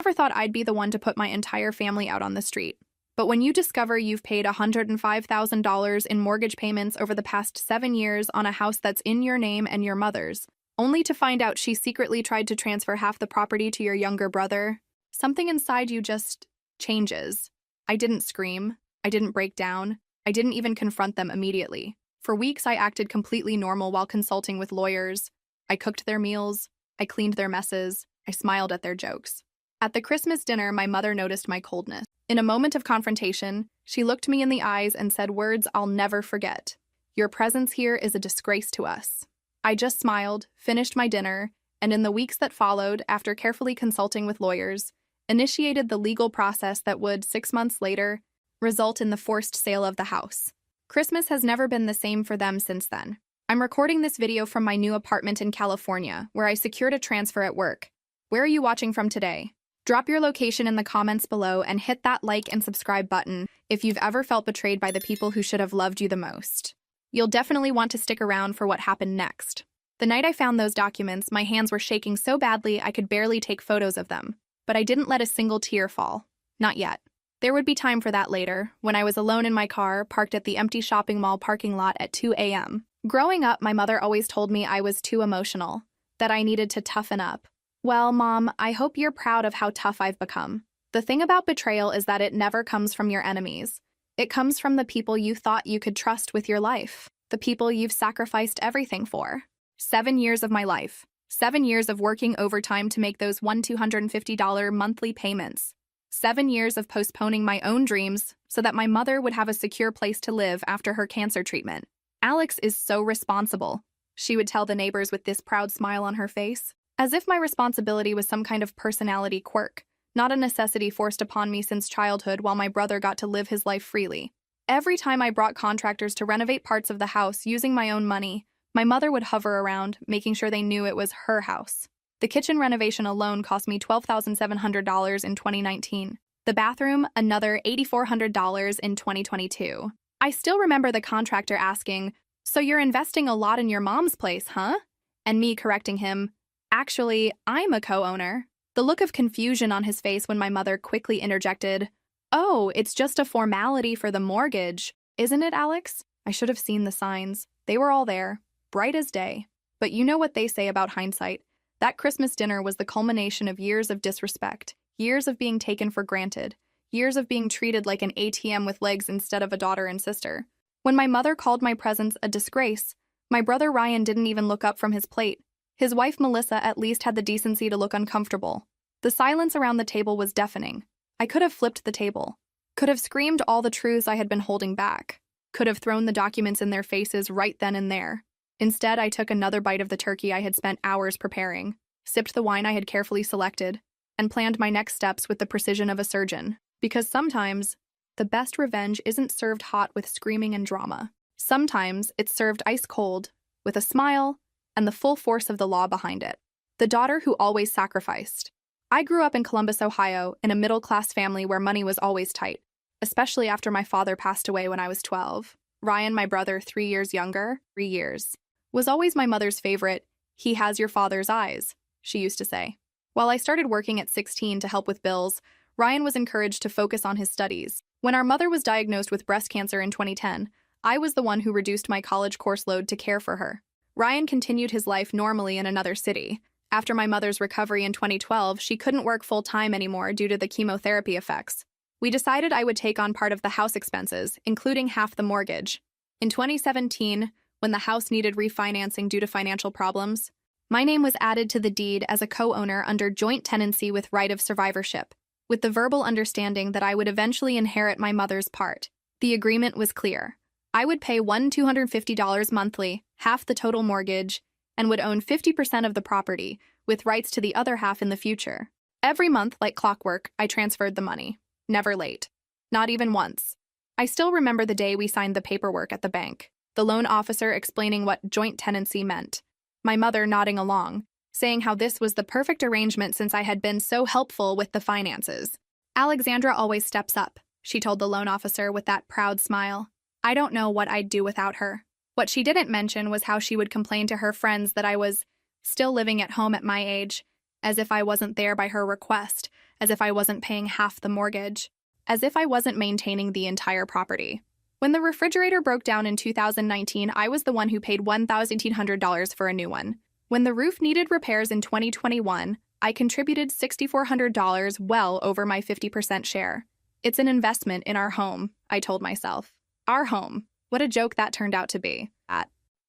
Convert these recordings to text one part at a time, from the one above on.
never thought I'd be the one to put my entire family out on the street. But when you discover you've paid $105,000 in mortgage payments over the past 7 years on a house that's in your name and your mother's, only to find out she secretly tried to transfer half the property to your younger brother, something inside you just changes. I didn't scream. I didn't break down. I didn't even confront them immediately. For weeks, I acted completely normal while consulting with lawyers. I cooked their meals. I cleaned their messes. I smiled at their jokes. At the Christmas dinner, my mother noticed my coldness. In a moment of confrontation, she looked me in the eyes and said words I'll never forget. "Your presence here is a disgrace to us." I just smiled, finished my dinner, and in the weeks that followed, after carefully consulting with lawyers, initiated the legal process that would, 6 months later, result in the forced sale of the house. Christmas has never been the same for them since then. I'm recording this video from my new apartment in California, where I secured a transfer at work. Where are you watching from today? Drop your location in the comments below and hit that like and subscribe button if you've ever felt betrayed by the people who should have loved you the most. You'll definitely want to stick around for what happened next. The night I found those documents, my hands were shaking so badly I could barely take photos of them. But I didn't let a single tear fall. Not yet. There would be time for that later, when I was alone in my car, parked at the empty shopping mall parking lot at 2 a.m. Growing up, my mother always told me I was too emotional, that I needed to toughen up. Well, Mom, I hope you're proud of how tough I've become. The thing about betrayal is that it never comes from your enemies. It comes from the people you thought you could trust with your life, the people you've sacrificed everything for. 7 years of my life. 7 years of working overtime to make those $250 monthly payments. 7 years of postponing my own dreams so that my mother would have a secure place to live after her cancer treatment. "Alex is so responsible," she would tell the neighbors with this proud smile on her face, as if my responsibility was some kind of personality quirk, not a necessity forced upon me since childhood while my brother got to live his life freely. Every time I brought contractors to renovate parts of the house using my own money, my mother would hover around, making sure they knew it was her house. The kitchen renovation alone cost me $12,700 in 2019. The bathroom, another $8,400 in 2022. I still remember the contractor asking, "So you're investing a lot in your mom's place, huh?" And me correcting him, "Actually, I'm a co-owner." The look of confusion on his face when my mother quickly interjected, "Oh, it's just a formality for the mortgage, isn't it, Alex?" I should have seen the signs. They were all there, bright as day. But you know what they say about hindsight. That Christmas dinner was the culmination of years of disrespect, years of being taken for granted, years of being treated like an ATM with legs instead of a daughter and sister. When my mother called my presence a disgrace, my brother Ryan didn't even look up from his plate. His wife Melissa at least had the decency to look uncomfortable. The silence around the table was deafening. I could have flipped the table, could have screamed all the truths I had been holding back, could have thrown the documents in their faces right then and there. Instead, I took another bite of the turkey I had spent hours preparing, sipped the wine I had carefully selected, and planned my next steps with the precision of a surgeon. Because sometimes, the best revenge isn't served hot with screaming and drama. Sometimes, it's served ice cold, with a smile, and the full force of the law behind it. The daughter who always sacrificed. I grew up in Columbus, Ohio, in a middle-class family where money was always tight, especially after my father passed away when I was 12. Ryan, my brother, 3 years younger, 3 years, was always my mother's favorite. "He has your father's eyes," she used to say. While I started working at 16 to help with bills, Ryan was encouraged to focus on his studies. When our mother was diagnosed with breast cancer in 2010, I was the one who reduced my college course load to care for her. Ryan continued his life normally in another city. After my mother's recovery in 2012, she couldn't work full-time anymore due to the chemotherapy effects. We decided I would take on part of the house expenses, including half the mortgage. In 2017, when the house needed refinancing due to financial problems, my name was added to the deed as a co-owner under joint tenancy with right of survivorship, with the verbal understanding that I would eventually inherit my mother's part. The agreement was clear. I would pay $250 monthly, half the total mortgage, and would own 50% of the property, with rights to the other half in the future. Every month, like clockwork, I transferred the money. Never late. Not even once. I still remember the day we signed the paperwork at the bank, the loan officer explaining what joint tenancy meant, my mother nodding along, saying how this was the perfect arrangement since I had been so helpful with the finances. "Alexandra always steps up," she told the loan officer with that proud smile. "I don't know what I'd do without her." What she didn't mention was how she would complain to her friends that I was still living at home at my age, as if I wasn't there by her request, as if I wasn't paying half the mortgage, as if I wasn't maintaining the entire property. When the refrigerator broke down in 2019, I was the one who paid $1,800 for a new one. When the roof needed repairs in 2021, I contributed $6,400, well over my 50% share. It's an investment in our home, I told myself. Our home. What a joke that turned out to be.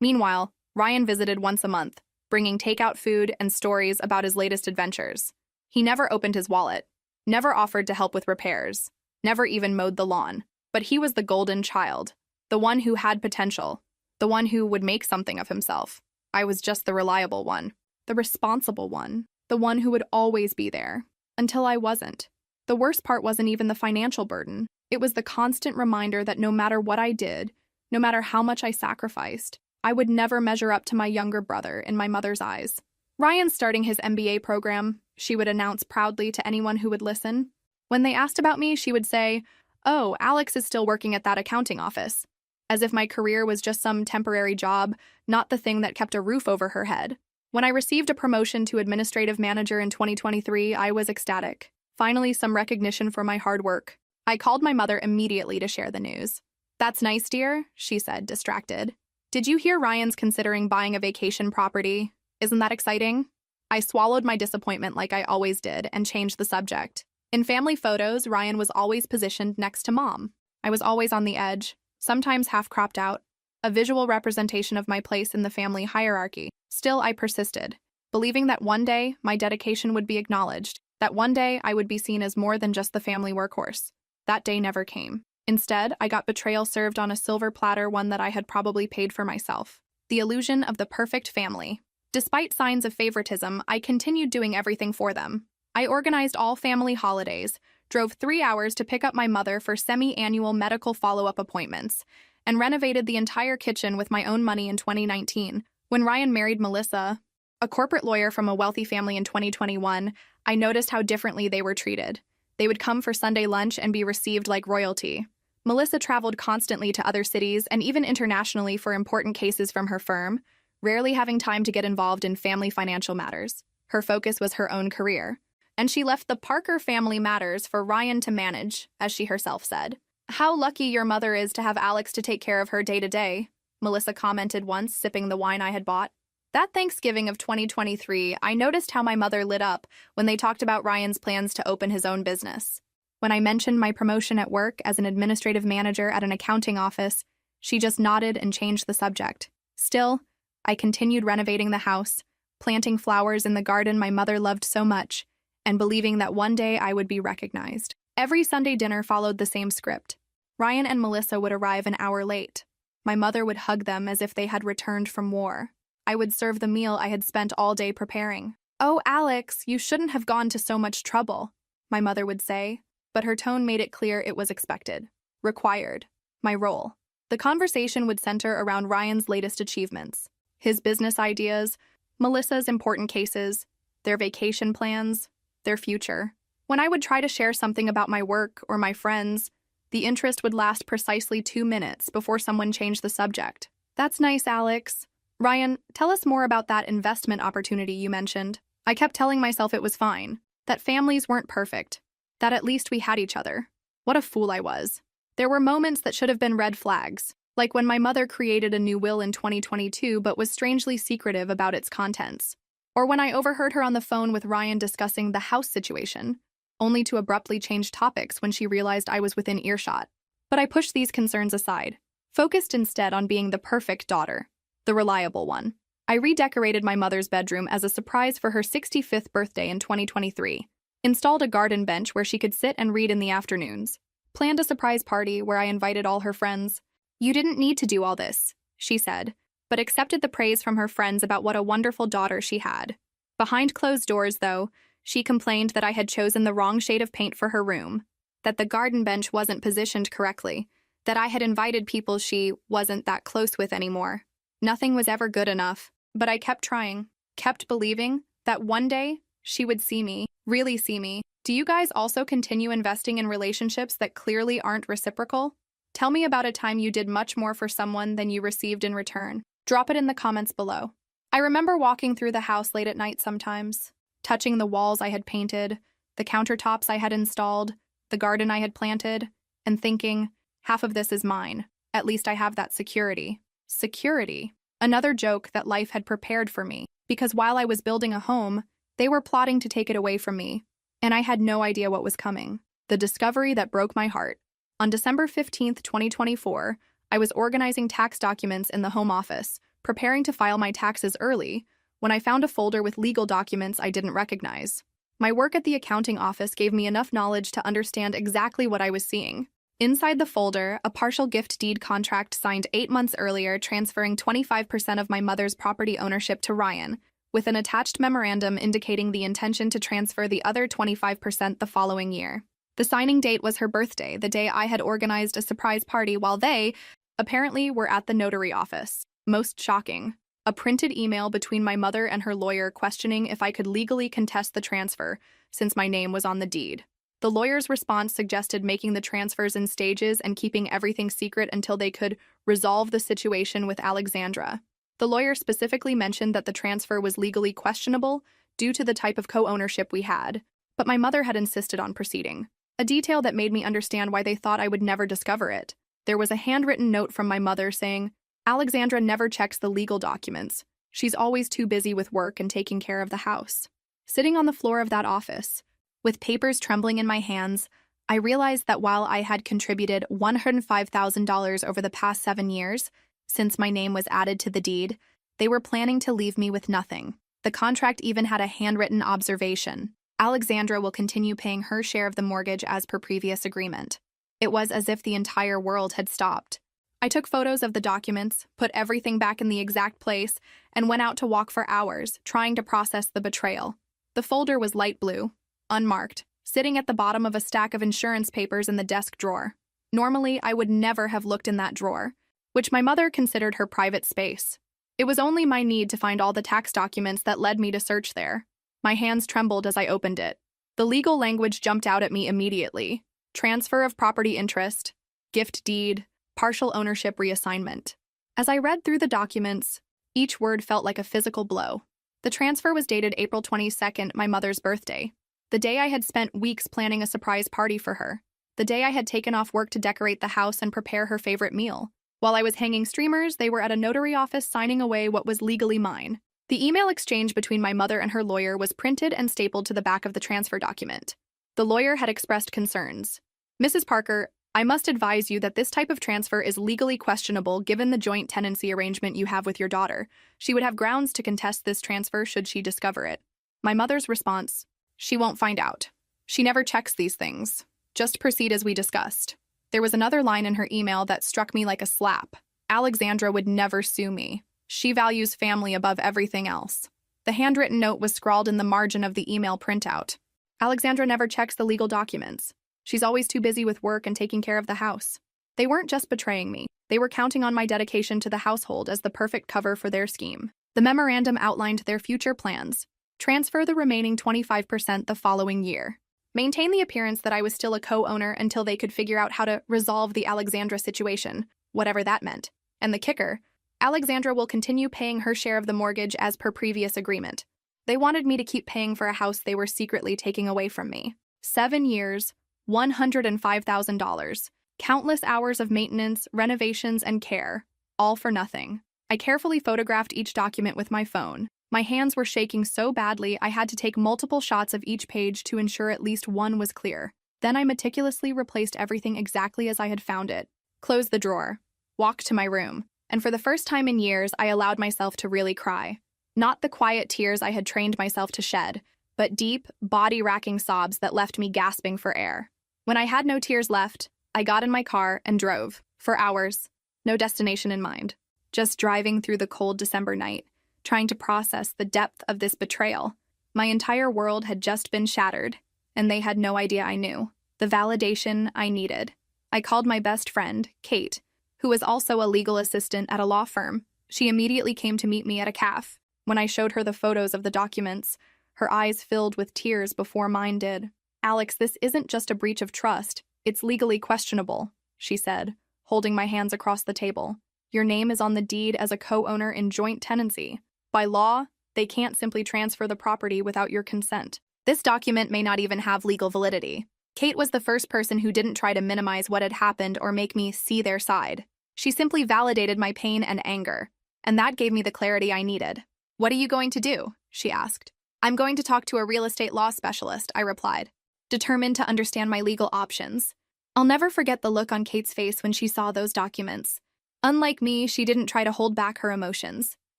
Meanwhile, Ryan visited once a month, bringing takeout food and stories about his latest adventures. He never opened his wallet, never offered to help with repairs, never even mowed the lawn. But he was the golden child, the one who had potential, the one who would make something of himself. I was just the reliable one, the responsible one, the one who would always be there, until I wasn't. The worst part wasn't even the financial burden. It was the constant reminder that no matter what I did, no matter how much I sacrificed, I would never measure up to my younger brother in my mother's eyes. Ryan's starting his MBA program, she would announce proudly to anyone who would listen. When they asked about me, she would say, "Oh, Alex is still working at that accounting office," as if my career was just some temporary job, not the thing that kept a roof over her head. When I received a promotion to administrative manager in 2023, I was ecstatic. Finally, some recognition for my hard work. I called my mother immediately to share the news. "That's nice, dear," she said, distracted. "Did you hear Ryan's considering buying a vacation property? Isn't that exciting?" I swallowed my disappointment like I always did and changed the subject. In family photos, Ryan was always positioned next to Mom. I was always on the edge, sometimes half cropped out, a visual representation of my place in the family hierarchy. Still, I persisted, believing that one day my dedication would be acknowledged, that one day I would be seen as more than just the family workhorse. That day never came. Instead, I got betrayal served on a silver platter, one that I had probably paid for myself. The illusion of the perfect family. Despite signs of favoritism, I continued doing everything for them. I organized all family holidays, drove 3 hours to pick up my mother for semi-annual medical follow-up appointments, and renovated the entire kitchen with my own money in 2019. When Ryan married Melissa, a corporate lawyer from a wealthy family in 2021, I noticed how differently they were treated. They would come for Sunday lunch and be received like royalty. Melissa traveled constantly to other cities and even internationally for important cases from her firm, rarely having time to get involved in family financial matters. Her focus was her own career. And she left the Parker family matters for Ryan to manage, as she herself said. "How lucky your mother is to have Alex to take care of her day to day," Melissa commented once, sipping the wine I had bought. That Thanksgiving of 2023, I noticed how my mother lit up when they talked about Ryan's plans to open his own business. When I mentioned my promotion at work as an administrative manager at an accounting office, she just nodded and changed the subject. Still, I continued renovating the house, planting flowers in the garden my mother loved so much, and believing that one day I would be recognized. Every Sunday dinner followed the same script. Ryan and Melissa would arrive an hour late. My mother would hug them as if they had returned from war. I would serve the meal I had spent all day preparing. "Oh, Alex, you shouldn't have gone to so much trouble," my mother would say, but her tone made it clear it was expected, required, my role. The conversation would center around Ryan's latest achievements, his business ideas, Melissa's important cases, their vacation plans, their future. When I would try to share something about my work or my friends, the interest would last precisely 2 minutes before someone changed the subject. "That's nice, Alex. Ryan, tell us more about that investment opportunity you mentioned." I kept telling myself it was fine, that families weren't perfect, that at least we had each other. What a fool I was. There were moments that should have been red flags, like when my mother created a new will in 2022 but was strangely secretive about its contents. Or when I overheard her on the phone with Ryan discussing the house situation, only to abruptly change topics when she realized I was within earshot. But I pushed these concerns aside, focused instead on being the perfect daughter, the reliable one. I redecorated my mother's bedroom as a surprise for her 65th birthday in 2023, installed a garden bench where she could sit and read in the afternoons, planned a surprise party where I invited all her friends. "You didn't need to do all this," she said, but accepted the praise from her friends about what a wonderful daughter she had. Behind closed doors, though, she complained that I had chosen the wrong shade of paint for her room, that the garden bench wasn't positioned correctly, that I had invited people she wasn't that close with anymore. Nothing was ever good enough, but I kept trying, kept believing that one day she would see me, really see me. Do you guys also continue investing in relationships that clearly aren't reciprocal? Tell me about a time you did much more for someone than you received in return. Drop it in the comments below. I remember walking through the house late at night sometimes, touching the walls I had painted, the countertops I had installed, the garden I had planted, and thinking, half of this is mine. At least I have that security. Security. Another joke that life had prepared for me, because while I was building a home, they were plotting to take it away from me, and I had no idea what was coming. The discovery that broke my heart. On December 15th, 2024, I was organizing tax documents in the home office, preparing to file my taxes early, when I found a folder with legal documents I didn't recognize. My work at the accounting office gave me enough knowledge to understand exactly what I was seeing. Inside the folder, a partial gift deed contract signed 8 months earlier transferring 25% of my mother's property ownership to Ryan, with an attached memorandum indicating the intention to transfer the other 25% the following year. The signing date was her birthday, the day I had organized a surprise party while they, apparently, were at the notary office. Most shocking. A printed email between my mother and her lawyer questioning if I could legally contest the transfer, since my name was on the deed. The lawyer's response suggested making the transfers in stages and keeping everything secret until they could resolve the situation with Alexandra. The lawyer specifically mentioned that the transfer was legally questionable due to the type of co-ownership we had, but my mother had insisted on proceeding. A detail that made me understand why they thought I would never discover it. There was a handwritten note from my mother saying, "Alexandra never checks the legal documents. She's always too busy with work and taking care of the house." Sitting on the floor of that office, with papers trembling in my hands, I realized that while I had contributed $105,000 over the past 7 years, since my name was added to the deed, they were planning to leave me with nothing. The contract even had a handwritten observation. Alexandra will continue paying her share of the mortgage as per previous agreement. It was as if the entire world had stopped. I took photos of the documents, put everything back in the exact place, and went out to walk for hours, trying to process the betrayal. The folder was light blue, unmarked, sitting at the bottom of a stack of insurance papers in the desk drawer. Normally, I would never have looked in that drawer, which my mother considered her private space. It was only my need to find all the tax documents that led me to search there. My hands trembled as I opened it. The legal language jumped out at me immediately. Transfer of property interest, gift deed, partial ownership reassignment. As I read through the documents, each word felt like a physical blow. The transfer was dated April 22nd, my mother's birthday. The day I had spent weeks planning a surprise party for her. The day I had taken off work to decorate the house and prepare her favorite meal. While I was hanging streamers, they were at a notary office signing away what was legally mine. The email exchange between my mother and her lawyer was printed and stapled to the back of the transfer document. The lawyer had expressed concerns. "Mrs. Parker, I must advise you that this type of transfer is legally questionable given the joint tenancy arrangement you have with your daughter. She would have grounds to contest this transfer should she discover it." My mother's response: "She won't find out. She never checks these things. Just proceed as we discussed." There was another line in her email that struck me like a slap. "Alexandra would never sue me. She values family above everything else." The handwritten note was scrawled in the margin of the email printout. "Alexandra never checks the legal documents. She's always too busy with work and taking care of the house." They weren't just betraying me. They were counting on my dedication to the household as the perfect cover for their scheme. The memorandum outlined their future plans. Transfer the remaining 25% the following year. Maintain the appearance that I was still a co-owner until they could figure out how to resolve the Alexandra situation, whatever that meant. And the kicker: Alexandra will continue paying her share of the mortgage as per previous agreement. They wanted me to keep paying for a house they were secretly taking away from me. 7 years, $105,000, countless hours of maintenance, renovations, and care, all for nothing. I carefully photographed each document with my phone. My hands were shaking so badly I had to take multiple shots of each page to ensure at least one was clear. Then I meticulously replaced everything exactly as I had found it, closed the drawer, walked to my room, and for the first time in years, I allowed myself to really cry. Not the quiet tears I had trained myself to shed, but deep, body-racking sobs that left me gasping for air. When I had no tears left, I got in my car and drove, for hours, no destination in mind, just driving through the cold December night, trying to process the depth of this betrayal. My entire world had just been shattered, and they had no idea I knew. The validation I needed. I called my best friend, Kate, who was also a legal assistant at a law firm. She immediately came to meet me at a cafe. When I showed her the photos of the documents, her eyes filled with tears before mine did. "Alex, this isn't just a breach of trust. It's legally questionable," she said, holding my hands across the table. "Your name is on the deed as a co-owner in joint tenancy. By law, they can't simply transfer the property without your consent. This document may not even have legal validity. Kate was the first person who didn't try to minimize what had happened or make me see their side. She simply validated my pain and anger, and that gave me the clarity I needed. "What are you going to do?" she asked. "I'm going to talk to a real estate law specialist," I replied, determined to understand my legal options. I'll never forget the look on Kate's face when she saw those documents. Unlike me, she didn't try to hold back her emotions.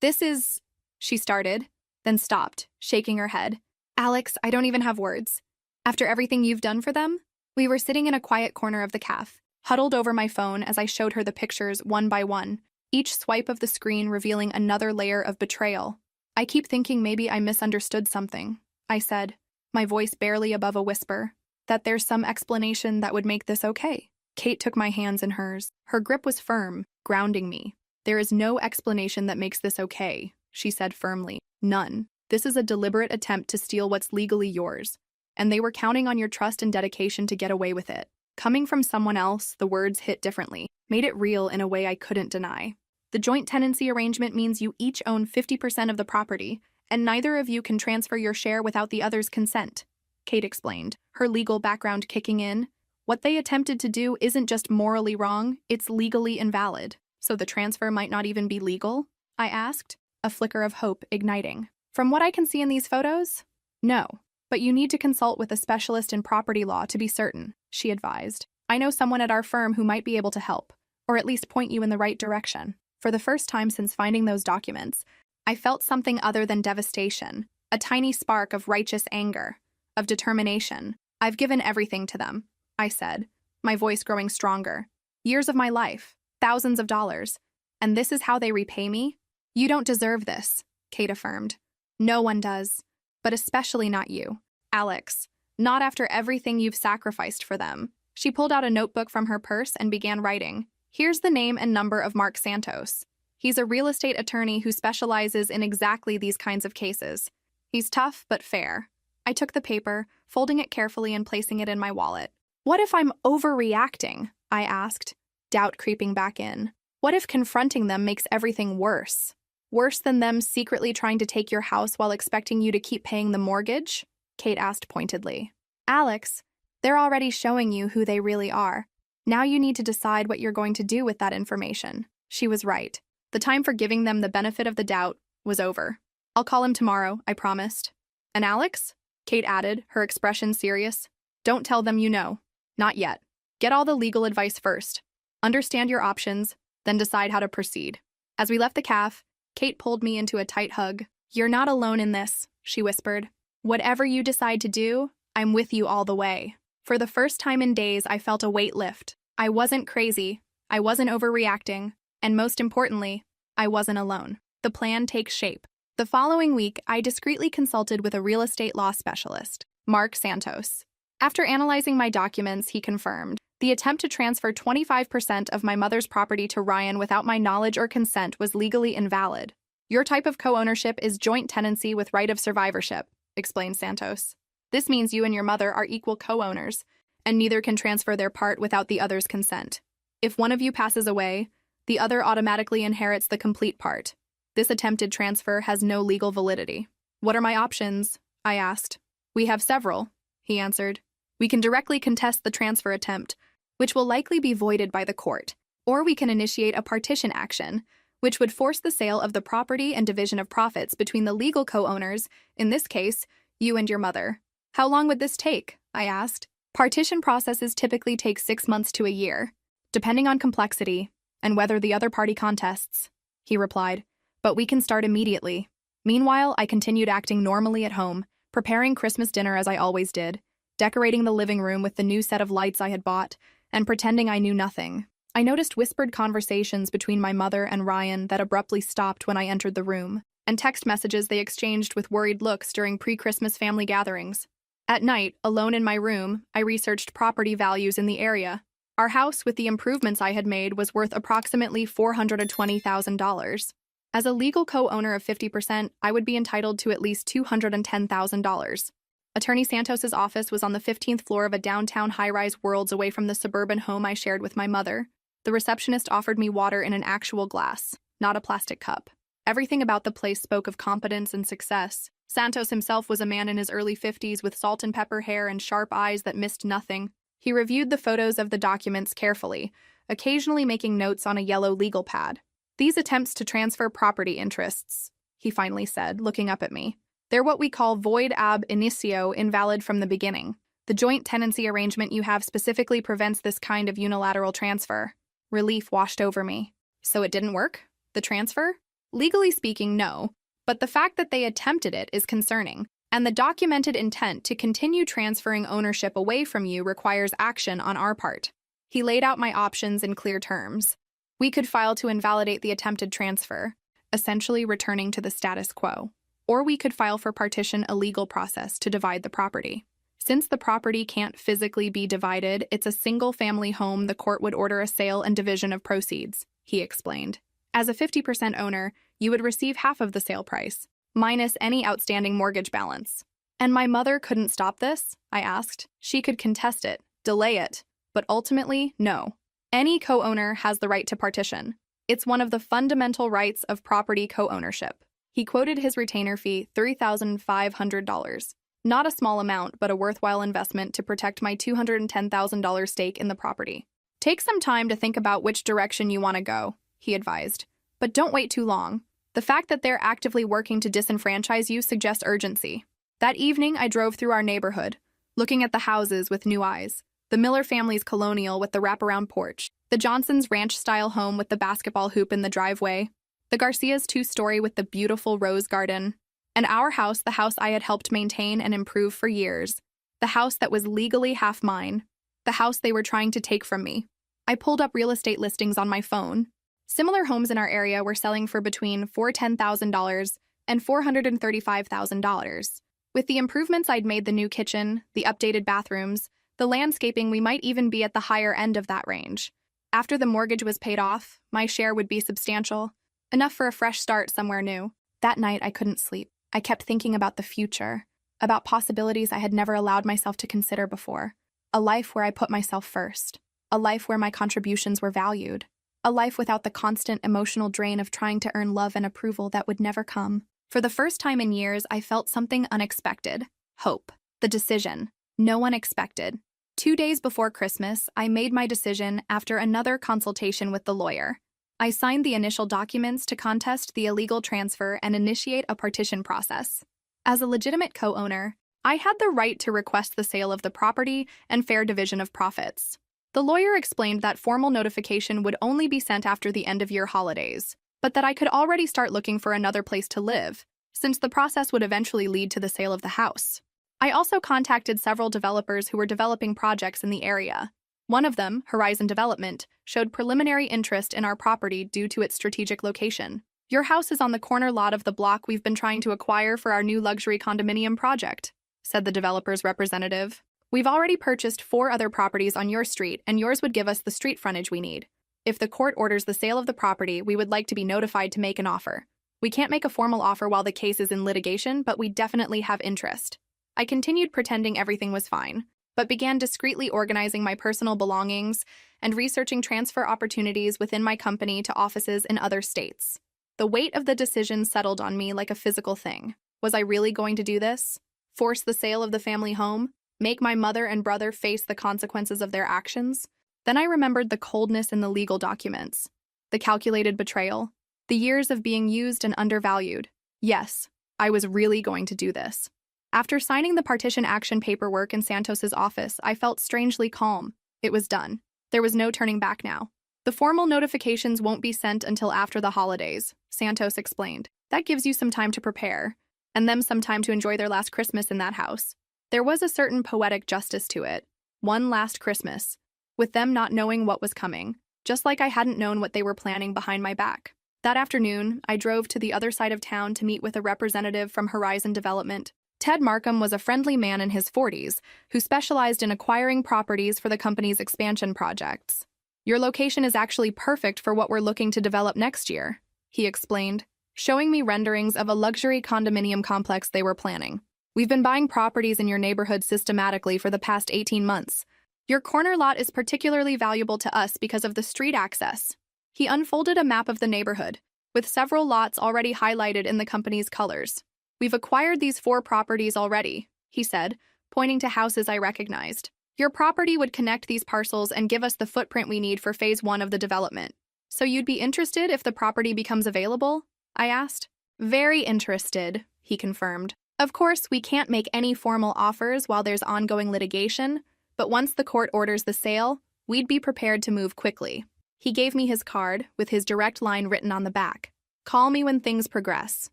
"This is," she started, then stopped, shaking her head. "Alex, I don't even have words. After everything you've done for them?" We were sitting in a quiet corner of the cafe, huddled over my phone as I showed her the pictures one by one, each swipe of the screen revealing another layer of betrayal. "I keep thinking maybe I misunderstood something," I said, my voice barely above a whisper, "that there's some explanation that would make this okay." Kate took my hands in hers. Her grip was firm, grounding me. "There is no explanation that makes this okay," she said firmly. "None. This is a deliberate attempt to steal what's legally yours, and they were counting on your trust and dedication to get away with it." Coming from someone else, the words hit differently, made it real in a way I couldn't deny. "The joint tenancy arrangement means you each own 50% of the property, and neither of you can transfer your share without the other's consent," Kate explained, her legal background kicking in. "What they attempted to do isn't just morally wrong, it's legally invalid." "So the transfer might not even be legal?" I asked, a flicker of hope igniting. "From what I can see in these photos, no. But you need to consult with a specialist in property law to be certain," she advised. "I know someone at our firm who might be able to help, or at least point you in the right direction." For the first time since finding those documents, I felt something other than devastation, a tiny spark of righteous anger, of determination. "I've given everything to them," I said, my voice growing stronger. "Years of my life, thousands of dollars, and this is how they repay me?" "You don't deserve this," Kate affirmed. "No one does, but especially not you, Alex. Not after everything you've sacrificed for them." She pulled out a notebook from her purse and began writing. "Here's the name and number of Mark Santos. He's a real estate attorney who specializes in exactly these kinds of cases. He's tough but fair." I took the paper, folding it carefully and placing it in my wallet. "What if I'm overreacting?" I asked, doubt creeping back in. "What if confronting them makes everything worse? Worse than them secretly trying to take your house while expecting you to keep paying the mortgage?" Kate asked pointedly. "Alex, they're already showing you who they really are. Now you need to decide what you're going to do with that information." She was right. The time for giving them the benefit of the doubt was over. "I'll call him tomorrow," I promised. "And Alex?" Kate added, her expression serious. "Don't tell them you know. Not yet. Get all the legal advice first. Understand your options, then decide how to proceed." As we left the cafe, Kate pulled me into a tight hug. "You're not alone in this," she whispered. "Whatever you decide to do, I'm with you all the way." For the first time in days, I felt a weight lift. I wasn't crazy, I wasn't overreacting, and most importantly, I wasn't alone. The plan takes shape. The following week, I discreetly consulted with a real estate law specialist, Mark Santos. After analyzing my documents, he confirmed the attempt to transfer 25% of my mother's property to Ryan without my knowledge or consent was legally invalid. "Your type of co-ownership is joint tenancy with right of survivorship," explained Santos. "This means you and your mother are equal co-owners, and neither can transfer their part without the other's consent. If one of you passes away, the other automatically inherits the complete part. This attempted transfer has no legal validity." "What are my options?" I asked. "We have several," he answered. "We can directly contest the transfer attempt, which will likely be voided by the court, or we can initiate a partition action, which would force the sale of the property and division of profits between the legal co-owners, in this case, you and your mother." "How long would this take?" I asked. "Partition processes typically take 6 months to a year, depending on complexity and whether the other party contests," he replied. "But we can start immediately." Meanwhile, I continued acting normally at home, preparing Christmas dinner as I always did, decorating the living room with the new set of lights I had bought, and pretending I knew nothing. I noticed whispered conversations between my mother and Ryan that abruptly stopped when I entered the room, and text messages they exchanged with worried looks during pre-Christmas family gatherings. At night, alone in my room, I researched property values in the area. Our house, with the improvements I had made, was worth approximately $420,000. As a legal co-owner of 50%, I would be entitled to at least $210,000. Attorney Santos's office was on the 15th floor of a downtown high-rise worlds away from the suburban home I shared with my mother. The receptionist offered me water in an actual glass, not a plastic cup. Everything about the place spoke of competence and success. Santos himself was a man in his early 50s with salt and pepper hair and sharp eyes that missed nothing. He reviewed the photos of the documents carefully, occasionally making notes on a yellow legal pad. "These attempts to transfer property interests," he finally said, looking up at me. "They're what we call void ab initio, invalid from the beginning. The joint tenancy arrangement you have specifically prevents this kind of unilateral transfer." Relief washed over me. So it didn't work? The transfer? Legally speaking, no. But the fact that they attempted it is concerning, and the documented intent to continue transferring ownership away from you requires action on our part. He laid out my options in clear terms. We could file to invalidate the attempted transfer, essentially returning to the status quo. Or we could file for partition, a legal process to divide the property. Since the property can't physically be divided, it's a single-family home. The court would order a sale and division of proceeds, he explained. As a 50% owner, you would receive half of the sale price, minus any outstanding mortgage balance. And my mother couldn't stop this? I asked. She could contest it, delay it, but ultimately, no. Any co-owner has the right to partition. It's one of the fundamental rights of property co-ownership. He quoted his retainer fee, $3,500. Not a small amount, but a worthwhile investment to protect my $210,000 stake in the property. "Take some time to think about which direction you want to go," he advised. "But don't wait too long. The fact that they're actively working to disenfranchise you suggests urgency." That evening, I drove through our neighborhood, looking at the houses with new eyes. The Miller family's colonial with the wraparound porch, the Johnsons' ranch-style home with the basketball hoop in the driveway, the Garcia's two-story with the beautiful rose garden, and our house, the house I had helped maintain and improve for years, the house that was legally half mine, the house they were trying to take from me. I pulled up real estate listings on my phone. Similar homes in our area were selling for between $410,000 and $435,000. With the improvements I'd made, the new kitchen, the updated bathrooms, the landscaping, we might even be at the higher end of that range. After the mortgage was paid off, my share would be substantial, enough for a fresh start somewhere new. That night, I couldn't sleep. I kept thinking about the future, about possibilities I had never allowed myself to consider before. A life where I put myself first. A life where my contributions were valued. A life without the constant emotional drain of trying to earn love and approval that would never come. For the first time in years, I felt something unexpected. Hope. The decision. No one expected. 2 days before Christmas, I made my decision after another consultation with the lawyer. I signed the initial documents to contest the illegal transfer and initiate a partition process. As a legitimate co-owner, I had the right to request the sale of the property and fair division of profits. The lawyer explained that formal notification would only be sent after the end-of-year holidays, but that I could already start looking for another place to live, since the process would eventually lead to the sale of the house. I also contacted several developers who were developing projects in the area. One of them, Horizon Development, showed preliminary interest in our property due to its strategic location. "Your house is on the corner lot of the block we've been trying to acquire for our new luxury condominium project," said the developer's representative. "We've already purchased 4 other properties on your street, and yours would give us the street frontage we need. If the court orders the sale of the property, we would like to be notified to make an offer. We can't make a formal offer while the case is in litigation, but we definitely have interest." I continued pretending everything was fine, but began discreetly organizing my personal belongings and researching transfer opportunities within my company to offices in other states. The weight of the decision settled on me like a physical thing. Was I really going to do this? Force the sale of the family home? Make my mother and brother face the consequences of their actions? Then I remembered the coldness in the legal documents, the calculated betrayal, the years of being used and undervalued. Yes, I was really going to do this. After signing the partition action paperwork in Santos's office, I felt strangely calm. It was done. There was no turning back now. "The formal notifications won't be sent until after the holidays," Santos explained. "That gives you some time to prepare, and them some time to enjoy their last Christmas in that house." There was a certain poetic justice to it. One last Christmas, with them not knowing what was coming, just like I hadn't known what they were planning behind my back. That afternoon, I drove to the other side of town to meet with a representative from Horizon Development. Ted Markham was a friendly man in his 40s who specialized in acquiring properties for the company's expansion projects. "Your location is actually perfect for what we're looking to develop next year," he explained, showing me renderings of a luxury condominium complex they were planning. "We've been buying properties in your neighborhood systematically for the past 18 months. Your corner lot is particularly valuable to us because of the street access." He unfolded a map of the neighborhood, with several lots already highlighted in the company's colors. "We've acquired these 4 properties already," he said, pointing to houses I recognized. "Your property would connect these parcels and give us the footprint we need for phase 1 of the development. So you'd be interested if the property becomes available?" I asked. "Very interested," he confirmed. "Of course, we can't make any formal offers while there's ongoing litigation, but once the court orders the sale, we'd be prepared to move quickly." He gave me his card with his direct line written on the back. "Call me when things progress,"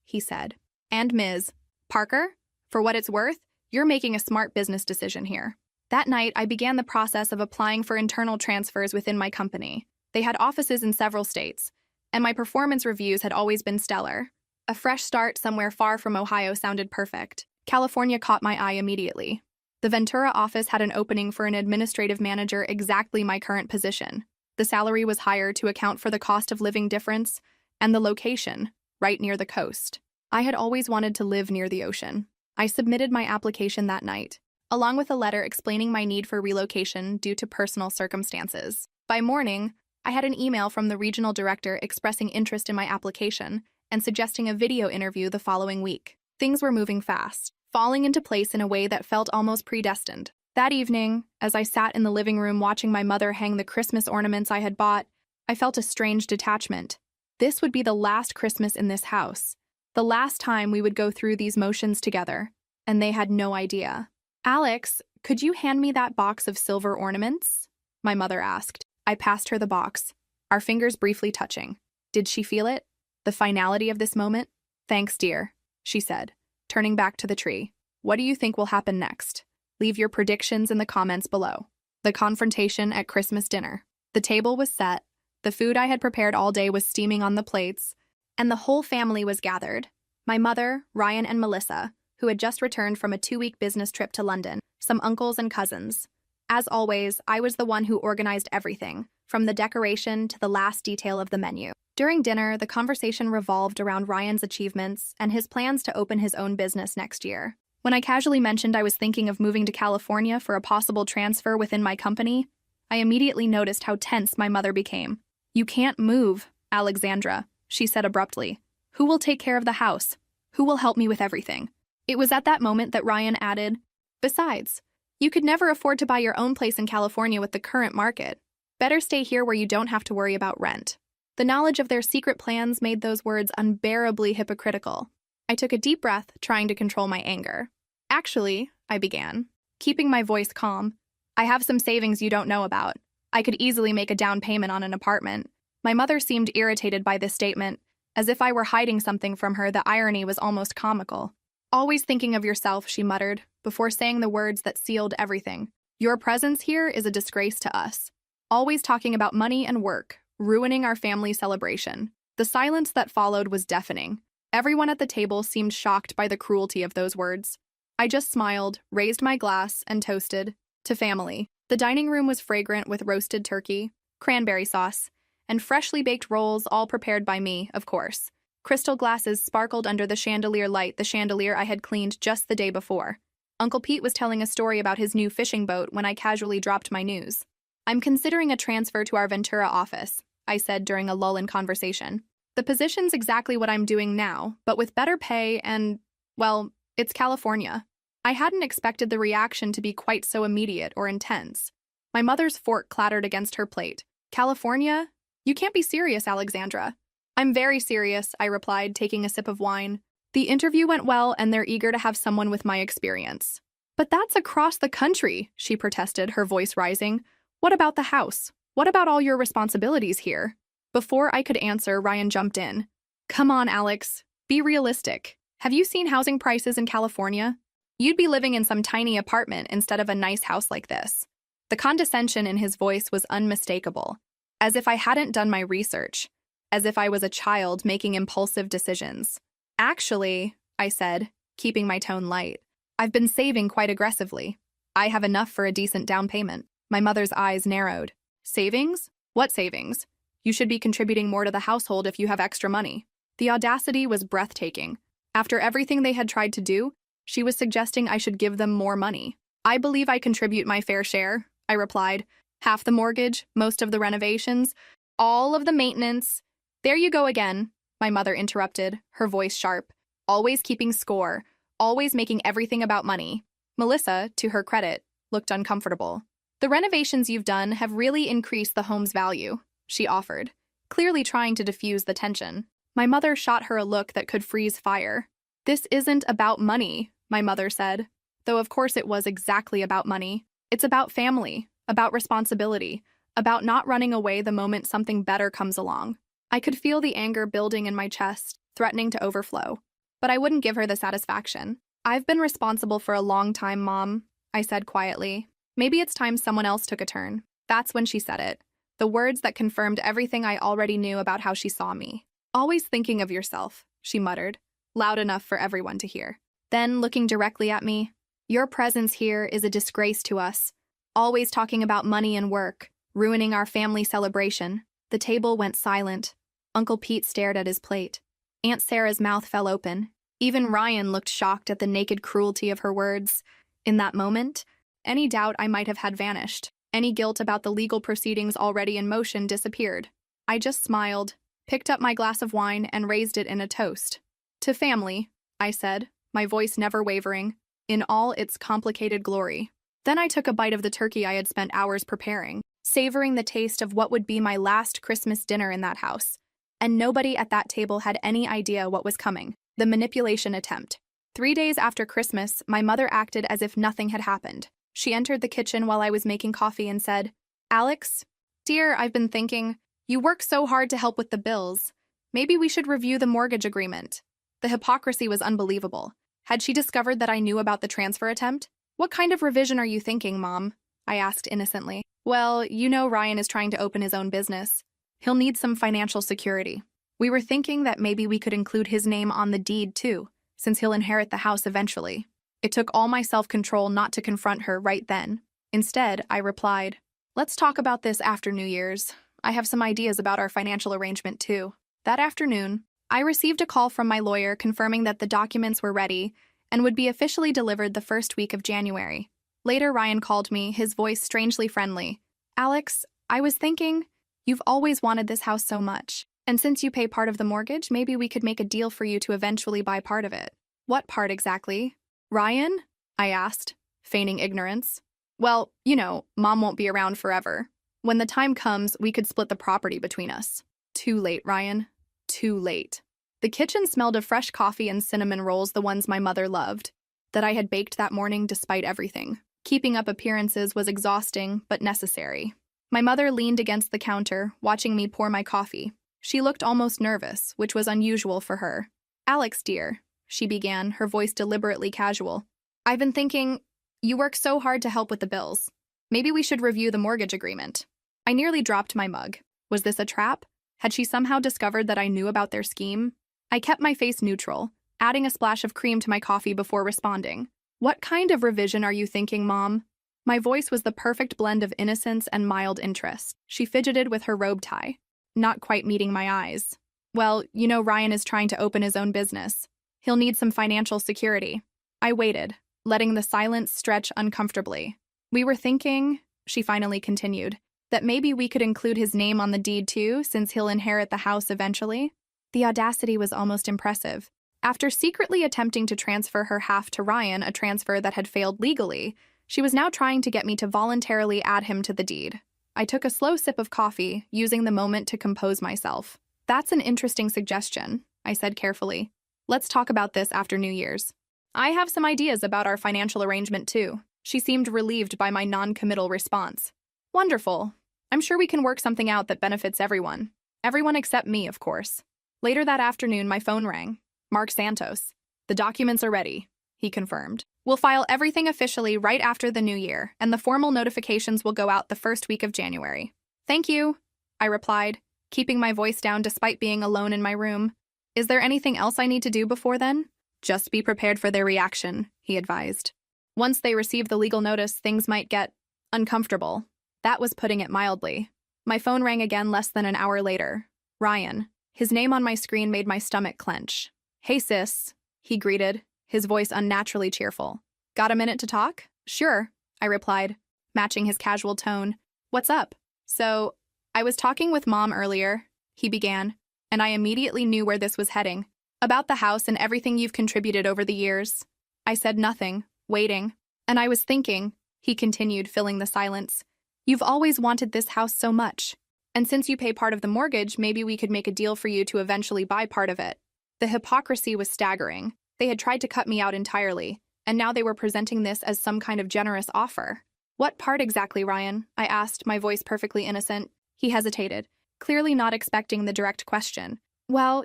he said. "And Ms. Parker, for what it's worth, you're making a smart business decision here." That night, I began the process of applying for internal transfers within my company. They had offices in several states, and my performance reviews had always been stellar. A fresh start somewhere far from Ohio sounded perfect. California caught my eye immediately. The Ventura office had an opening for an administrative manager, exactly my current position. The salary was higher to account for the cost of living difference, and the location, right near the coast. I had always wanted to live near the ocean. I submitted my application that night, along with a letter explaining my need for relocation due to personal circumstances. By morning, I had an email from the regional director expressing interest in my application and suggesting a video interview the following week. Things were moving fast, falling into place in a way that felt almost predestined. That evening, as I sat in the living room watching my mother hang the Christmas ornaments I had bought, I felt a strange detachment. This would be the last Christmas in this house, the last time we would go through these motions together, and they had no idea. "Alex, could you hand me that box of silver ornaments?" my mother asked. I passed her the box, our fingers briefly touching. Did she feel it? The finality of this moment? "Thanks, dear," she said, turning back to the tree. "What do you think will happen next? Leave your predictions in the comments below." The confrontation at Christmas dinner. The table was set, the food I had prepared all day was steaming on the plates, and the whole family was gathered. My mother, Ryan, and Melissa, who had just returned from a 2-week business trip to London, some uncles and cousins. As always, I was the one who organized everything, from the decoration to the last detail of the menu. During dinner, the conversation revolved around Ryan's achievements and his plans to open his own business next year. When I casually mentioned I was thinking of moving to California for a possible transfer within my company, I immediately noticed how tense my mother became. "You can't move, Alexandra," she said abruptly. "Who will take care of the house? Who will help me with everything?" It was at that moment that Ryan added, "Besides, you could never afford to buy your own place in California with the current market. Better stay here where you don't have to worry about rent." The knowledge of their secret plans made those words unbearably hypocritical. I took a deep breath, trying to control my anger. "Actually," I began, keeping my voice calm, "I have some savings you don't know about. I could easily make a down payment on an apartment." My mother seemed irritated by this statement, as if I were hiding something from her. The irony was almost comical. "Always thinking of yourself," she muttered, before saying the words that sealed everything. "Your presence here is a disgrace to us. Always talking about money and work, ruining our family celebration." The silence that followed was deafening. Everyone at the table seemed shocked by the cruelty of those words. I just smiled, raised my glass, and toasted to family. The dining room was fragrant with roasted turkey, cranberry sauce, and freshly baked rolls, all prepared by me, of course. Crystal glasses sparkled under the chandelier light, the chandelier I had cleaned just the day before. Uncle Pete was telling a story about his new fishing boat when I casually dropped my news. "I'm considering a transfer to our Ventura office," I said during a lull in conversation. "The position's exactly what I'm doing now, but with better pay and, well, it's California." I hadn't expected the reaction to be quite so immediate or intense. My mother's fork clattered against her plate. "California? You can't be serious, Alexandra." "I'm very serious," I replied, taking a sip of wine. "The interview went well, and they're eager to have someone with my experience." "But that's across the country," she protested, her voice rising. "What about the house? What about all your responsibilities here?" Before I could answer, Ryan jumped in. "Come on, Alex. Be realistic. Have you seen housing prices in California? You'd be living in some tiny apartment instead of a nice house like this." The condescension in his voice was unmistakable, as if I hadn't done my research, as if I was a child making impulsive decisions. "Actually," I said, keeping my tone light, "I've been saving quite aggressively. I have enough for a decent down payment." My mother's eyes narrowed. "Savings? What savings? You should be contributing more to the household if you have extra money." The audacity was breathtaking. After everything they had tried to do, she was suggesting I should give them more money. "I believe I contribute my fair share," I replied. "Half the mortgage, most of the renovations, all of the maintenance." "There you go again. my mother interrupted, her voice sharp. Always keeping score, always making everything about money. Melissa, to her credit, looked uncomfortable. The renovations you've done have really increased the home's value, she offered, clearly trying to diffuse the tension. My mother shot her a look that could freeze fire. This isn't about money, my mother said, though of course it was exactly about money. It's about family, about responsibility, about not running away the moment something better comes along. I could feel the anger building in my chest, threatening to overflow. But I wouldn't give her the satisfaction. I've been responsible for a long time, Mom, I said quietly. Maybe it's time someone else took a turn. That's when she said it. The words that confirmed everything I already knew about how she saw me. Always thinking of yourself, she muttered, loud enough for everyone to hear. Then, looking directly at me, your presence here is a disgrace to us. Always talking about money and work, ruining our family celebration. The table went silent. Uncle Pete stared at his plate. Aunt Sarah's mouth fell open. Even Ryan looked shocked at the naked cruelty of her words. In that moment, any doubt I might have had vanished. Any guilt about the legal proceedings already in motion disappeared. I just smiled, picked up my glass of wine, and raised it in a toast. To family, I said, my voice never wavering, in all its complicated glory. Then I took a bite of the turkey I had spent hours preparing, savoring the taste of what would be my last Christmas dinner in that house. And nobody at that table had any idea what was coming. The manipulation attempt. 3 days after Christmas, my mother acted as if nothing had happened. She entered the kitchen while I was making coffee and said, Alex, dear, I've been thinking, you work so hard to help with the bills. Maybe we should review the mortgage agreement. The hypocrisy was unbelievable. Had she discovered that I knew about the transfer attempt? What kind of revision are you thinking, Mom? I asked innocently. Well, you know Ryan is trying to open his own business. He'll need some financial security. We were thinking that maybe we could include his name on the deed too, since he'll inherit the house eventually. It took all my self-control not to confront her right then. Instead, I replied, let's talk about this after New Year's. I have some ideas about our financial arrangement too. That afternoon, I received a call from my lawyer confirming that the documents were ready and would be officially delivered the first week of January. Later, Ryan called me, his voice strangely friendly. Alex, I was thinking, you've always wanted this house so much. And since you pay part of the mortgage, maybe we could make a deal for you to eventually buy part of it. What part exactly? Ryan? I asked, feigning ignorance. Well, you know, Mom won't be around forever. When the time comes, we could split the property between us. Too late, Ryan. Too late. The kitchen smelled of fresh coffee and cinnamon rolls, the ones my mother loved, that I had baked that morning despite everything. Keeping up appearances was exhausting, but necessary. My mother leaned against the counter, watching me pour my coffee. She looked almost nervous, which was unusual for her. Alex, dear, she began, her voice deliberately casual. I've been thinking, you work so hard to help with the bills. Maybe we should review the mortgage agreement. I nearly dropped my mug. Was this a trap? Had she somehow discovered that I knew about their scheme? I kept my face neutral, adding a splash of cream to my coffee before responding. What kind of revision are you thinking, Mom? My voice was the perfect blend of innocence and mild interest. She fidgeted with her robe tie, not quite meeting my eyes. Well, you know Ryan is trying to open his own business. He'll need some financial security. I waited, letting the silence stretch uncomfortably. We were thinking, she finally continued, that maybe we could include his name on the deed too, since he'll inherit the house eventually. The audacity was almost impressive. After secretly attempting to transfer her half to Ryan, a transfer that had failed legally, she was now trying to get me to voluntarily add him to the deed. I took a slow sip of coffee, using the moment to compose myself. That's an interesting suggestion, I said carefully. Let's talk about this after New Year's. I have some ideas about our financial arrangement too. She seemed relieved by my non-committal response. Wonderful. I'm sure we can work something out that benefits everyone. Everyone except me, of course. Later that afternoon, my phone rang. Mark Santos. The documents are ready, he confirmed. We'll file everything officially right after the new year, and the formal notifications will go out the first week of January. Thank you, I replied, keeping my voice down despite being alone in my room. Is there anything else I need to do before then? Just be prepared for their reaction, he advised. Once they receive the legal notice, things might get uncomfortable. That was putting it mildly. My phone rang again less than an hour later. Ryan. His name on my screen made my stomach clench. Hey, sis, he greeted, his voice unnaturally cheerful. Got a minute to talk? Sure, I replied, matching his casual tone. What's up? So, I was talking with Mom earlier, he began, and I immediately knew where this was heading. About the house and everything you've contributed over the years. I said nothing, waiting. And I was thinking, he continued, filling the silence. You've always wanted this house so much. And since you pay part of the mortgage, maybe we could make a deal for you to eventually buy part of it. The hypocrisy was staggering. They had tried to cut me out entirely, and now they were presenting this as some kind of generous offer. What part exactly, Ryan? I asked, my voice perfectly innocent. He hesitated, clearly not expecting the direct question. Well,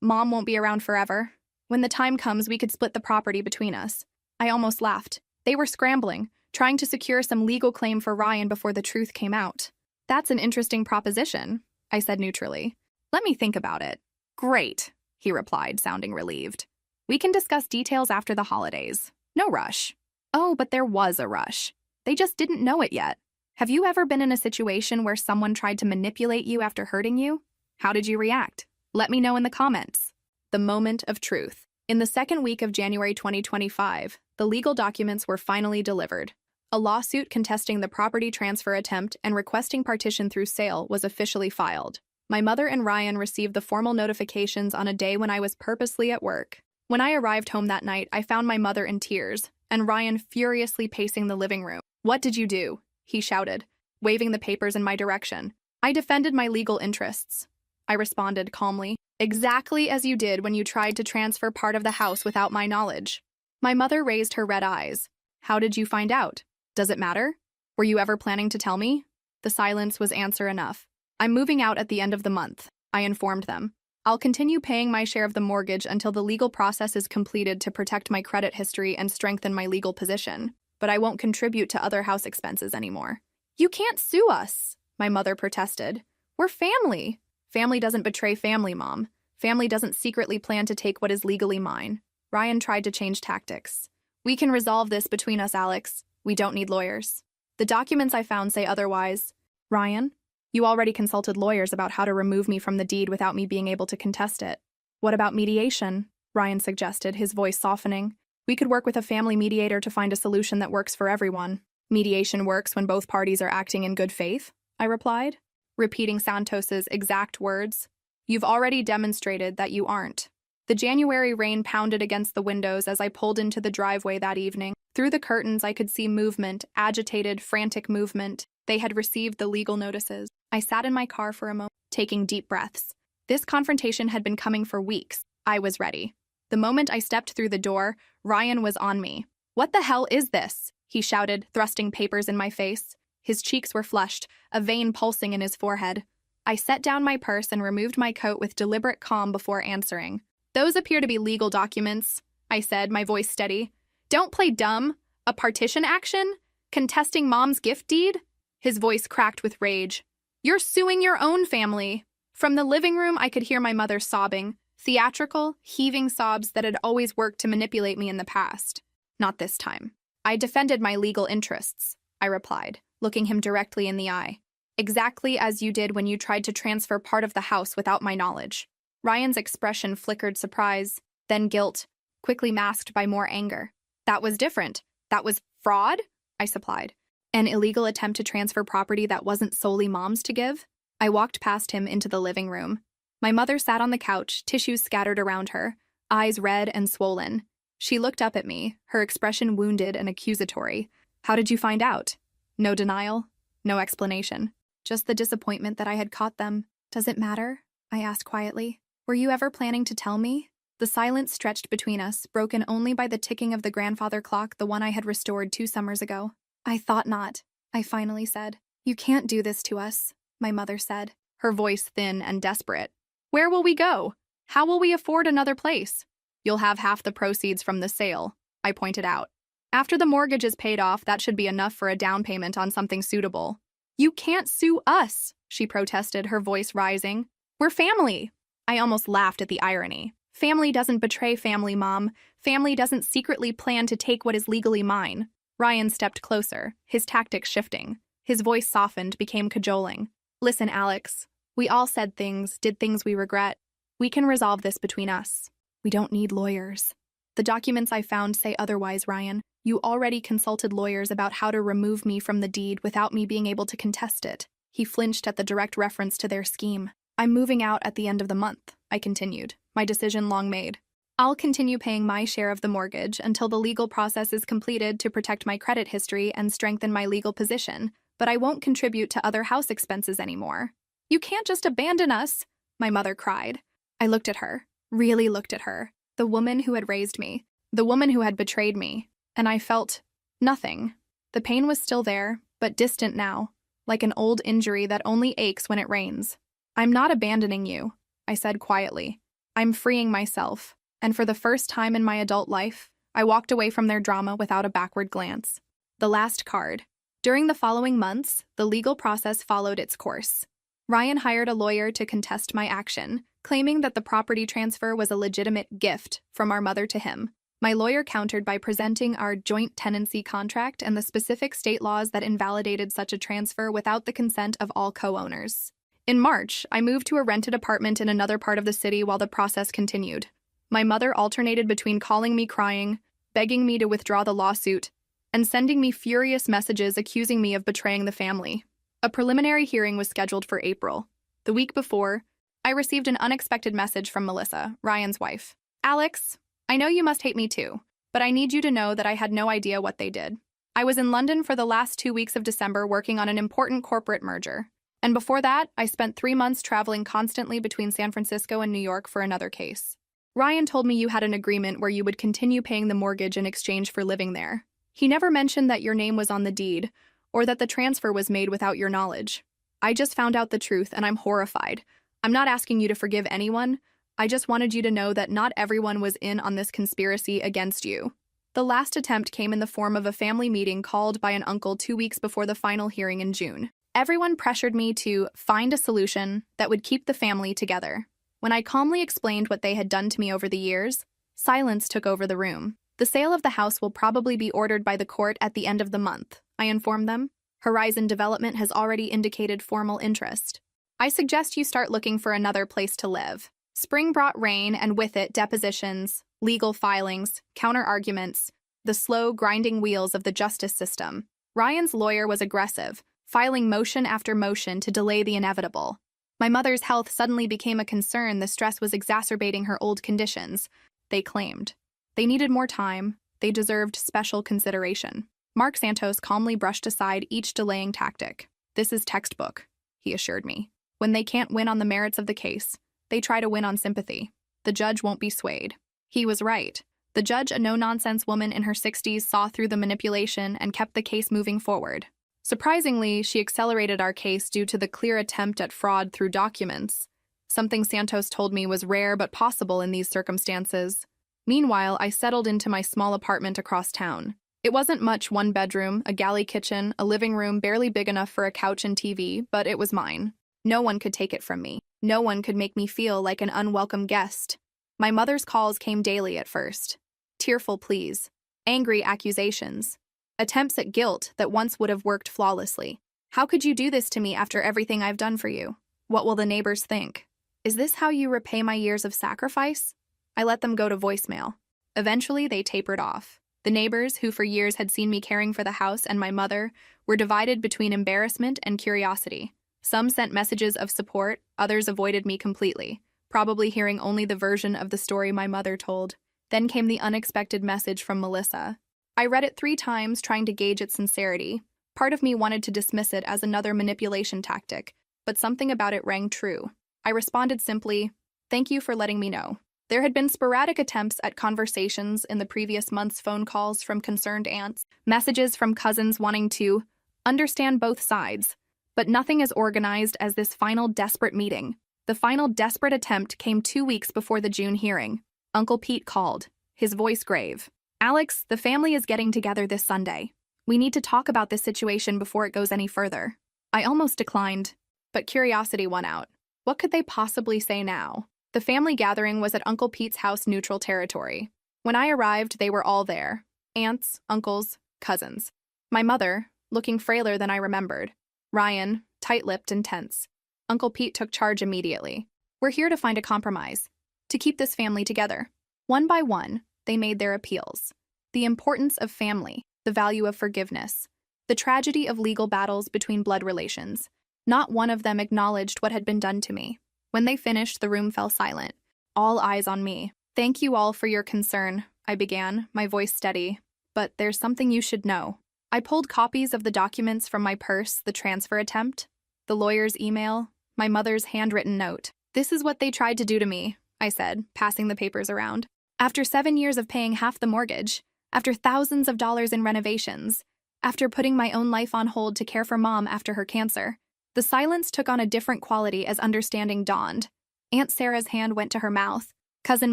Mom won't be around forever. When the time comes, we could split the property between us. I almost laughed. They were scrambling, trying to secure some legal claim for Ryan before the truth came out. That's an interesting proposition, I said neutrally. Let me think about it. Great, he replied, sounding relieved. We can discuss details after the holidays. No rush. Oh, but there was a rush. They just didn't know it yet. Have you ever been in a situation where someone tried to manipulate you after hurting you? How did you react? Let me know in the comments. The moment of truth. In the second week of January 2025, the legal documents were finally delivered. A lawsuit contesting the property transfer attempt and requesting partition through sale was officially filed. My mother and Ryan received the formal notifications on a day when I was purposely at work. When I arrived home that night, I found my mother in tears and Ryan furiously pacing the living room. What did you do? He shouted, waving the papers in my direction. I defended my legal interests. I responded calmly. Exactly as you did when you tried to transfer part of the house without my knowledge. My mother raised her red eyes. How did you find out? Does it matter? Were you ever planning to tell me? The silence was answer enough. I'm moving out at the end of the month, I informed them. I'll continue paying my share of the mortgage until the legal process is completed to protect my credit history and strengthen my legal position, but I won't contribute to other house expenses anymore. You can't sue us, my mother protested. We're family. Family doesn't betray family, Mom. Family doesn't secretly plan to take what is legally mine. Ryan tried to change tactics. We can resolve this between us, Alex. We don't need lawyers. The documents I found say otherwise. Ryan, you already consulted lawyers about how to remove me from the deed without me being able to contest it. What about mediation? Ryan suggested, his voice softening. We could work with a family mediator to find a solution that works for everyone. Mediation works when both parties are acting in good faith, I replied, repeating Santos's exact words. You've already demonstrated that you aren't. The January rain pounded against the windows as I pulled into the driveway that evening. Through the curtains, I could see movement, agitated, frantic movement. They had received the legal notices. I sat in my car for a moment, taking deep breaths. This confrontation had been coming for weeks. I was ready. The moment I stepped through the door, Ryan was on me. What the hell is this? He shouted, thrusting papers in my face. His cheeks were flushed, a vein pulsing in his forehead. I set down my purse and removed my coat with deliberate calm before answering. Those appear to be legal documents, I said, my voice steady. Don't play dumb. A partition action? Contesting Mom's gift deed? His voice cracked with rage. You're suing your own family. From the living room, I could hear my mother sobbing, theatrical, heaving sobs that had always worked to manipulate me in the past. Not this time. I defended my legal interests, I replied, looking him directly in the eye. Exactly as you did when you tried to transfer part of the house without my knowledge. Ryan's expression flickered surprise, then guilt, quickly masked by more anger. That was different. That was fraud, I supplied. An illegal attempt to transfer property that wasn't solely Mom's to give? I walked past him into the living room. My mother sat on the couch, tissues scattered around her, eyes red and swollen. She looked up at me, her expression wounded and accusatory. How did you find out? No denial, no explanation. Just the disappointment that I had caught them. Does it matter? I asked quietly. Were you ever planning to tell me? The silence stretched between us, broken only by the ticking of the grandfather clock, the one I had restored 2 summers ago. I thought not, I finally said. You can't do this to us, my mother said, her voice thin and desperate. Where will we go? How will we afford another place? You'll have half the proceeds from the sale, I pointed out. After the mortgage is paid off, that should be enough for a down payment on something suitable. You can't sue us, she protested, her voice rising. We're family. I almost laughed at the irony. Family doesn't betray family, Mom. Family doesn't secretly plan to take what is legally mine. Ryan stepped closer, his tactics shifting. His voice softened, became cajoling. Listen, Alex. We all said things, did things we regret. We can resolve this between us. We don't need lawyers. The documents I found say otherwise, Ryan. You already consulted lawyers about how to remove me from the deed without me being able to contest it. He flinched at the direct reference to their scheme. I'm moving out at the end of the month, I continued, my decision long made. I'll continue paying my share of the mortgage until the legal process is completed to protect my credit history and strengthen my legal position, but I won't contribute to other house expenses anymore. You can't just abandon us, my mother cried. I looked at her, really looked at her, the woman who had raised me, the woman who had betrayed me, and I felt nothing. The pain was still there, but distant now, like an old injury that only aches when it rains. I'm not abandoning you, I said quietly. I'm freeing myself, and for the first time in my adult life, I walked away from their drama without a backward glance. The last card. During the following months, the legal process followed its course. Ryan hired a lawyer to contest my action, claiming that the property transfer was a legitimate gift from our mother to him. My lawyer countered by presenting our joint tenancy contract and the specific state laws that invalidated such a transfer without the consent of all co-owners. In March, I moved to a rented apartment in another part of the city while the process continued. My mother alternated between calling me crying, begging me to withdraw the lawsuit, and sending me furious messages accusing me of betraying the family. A preliminary hearing was scheduled for April. The week before, I received an unexpected message from Melissa, Ryan's wife. Alex, I know you must hate me too, but I need you to know that I had no idea what they did. I was in London for the last 2 weeks of December working on an important corporate merger. And before that, I spent 3 months traveling constantly between San Francisco and New York for another case. Ryan told me you had an agreement where you would continue paying the mortgage in exchange for living there. He never mentioned that your name was on the deed, or that the transfer was made without your knowledge. I just found out the truth, and I'm horrified. I'm not asking you to forgive anyone. I just wanted you to know that not everyone was in on this conspiracy against you. The last attempt came in the form of a family meeting called by an uncle 2 weeks before the final hearing in June. Everyone pressured me to find a solution that would keep the family together. When I calmly explained what they had done to me over the years, silence took over the room. The sale of the house will probably be ordered by the court at the end of the month, I informed them. Horizon Development has already indicated formal interest. I suggest you start looking for another place to live. Spring brought rain and with it depositions, legal filings, counter-arguments, the slow, grinding wheels of the justice system. Ryan's lawyer was aggressive, filing motion after motion to delay the inevitable. My mother's health suddenly became a concern. The stress was exacerbating her old conditions, they claimed. They needed more time. They deserved special consideration. Mark Santos calmly brushed aside each delaying tactic. This is textbook, he assured me. When they can't win on the merits of the case, they try to win on sympathy. The judge won't be swayed. He was right. The judge, a no-nonsense woman in her 60s, saw through the manipulation and kept the case moving forward. Surprisingly, she accelerated our case due to the clear attempt at fraud through documents, something Santos told me was rare but possible in these circumstances. Meanwhile, I settled into my small apartment across town. It wasn't much: 1 bedroom, a galley kitchen, a living room barely big enough for a couch and TV, but it was mine. No one could take it from me. No one could make me feel like an unwelcome guest. My mother's calls came daily at first. Tearful pleas, angry accusations, attempts at guilt that once would have worked flawlessly. How could you do this to me after everything I've done for you? What will the neighbors think? Is this how you repay my years of sacrifice? I let them go to voicemail. Eventually, they tapered off. The neighbors, who for years had seen me caring for the house and my mother, were divided between embarrassment and curiosity. Some sent messages of support, others avoided me completely, probably hearing only the version of the story my mother told. Then came the unexpected message from Melissa. I read it 3 times, trying to gauge its sincerity. Part of me wanted to dismiss it as another manipulation tactic, but something about it rang true. I responded simply, "Thank you for letting me know." There had been sporadic attempts at conversations in the previous month's phone calls from concerned aunts, messages from cousins wanting to understand both sides, but nothing as organized as this final desperate meeting. The final desperate attempt came 2 weeks before the June hearing. Uncle Pete called, his voice grave. "Alex, the family is getting together this Sunday. We need to talk about this situation before it goes any further." I almost declined, but curiosity won out. What could they possibly say now? The family gathering was at Uncle Pete's house, neutral territory. When I arrived, they were all there. Aunts, uncles, cousins. My mother, looking frailer than I remembered. Ryan, tight-lipped and tense. Uncle Pete took charge immediately. "We're here to find a compromise, to keep this family together." One by one, they made their appeals. The importance of family, the value of forgiveness, the tragedy of legal battles between blood relations. Not one of them acknowledged what had been done to me. When they finished, the room fell silent. All eyes on me. "Thank you all for your concern," I began, my voice steady. "But there's something you should know." I pulled copies of the documents from my purse, the transfer attempt, the lawyer's email, my mother's handwritten note. "This is what they tried to do to me," I said, passing the papers around. "After 7 years of paying half the mortgage, after thousands of dollars in renovations, after putting my own life on hold to care for Mom after her cancer." The silence took on a different quality as understanding dawned. Aunt Sarah's hand went to her mouth. Cousin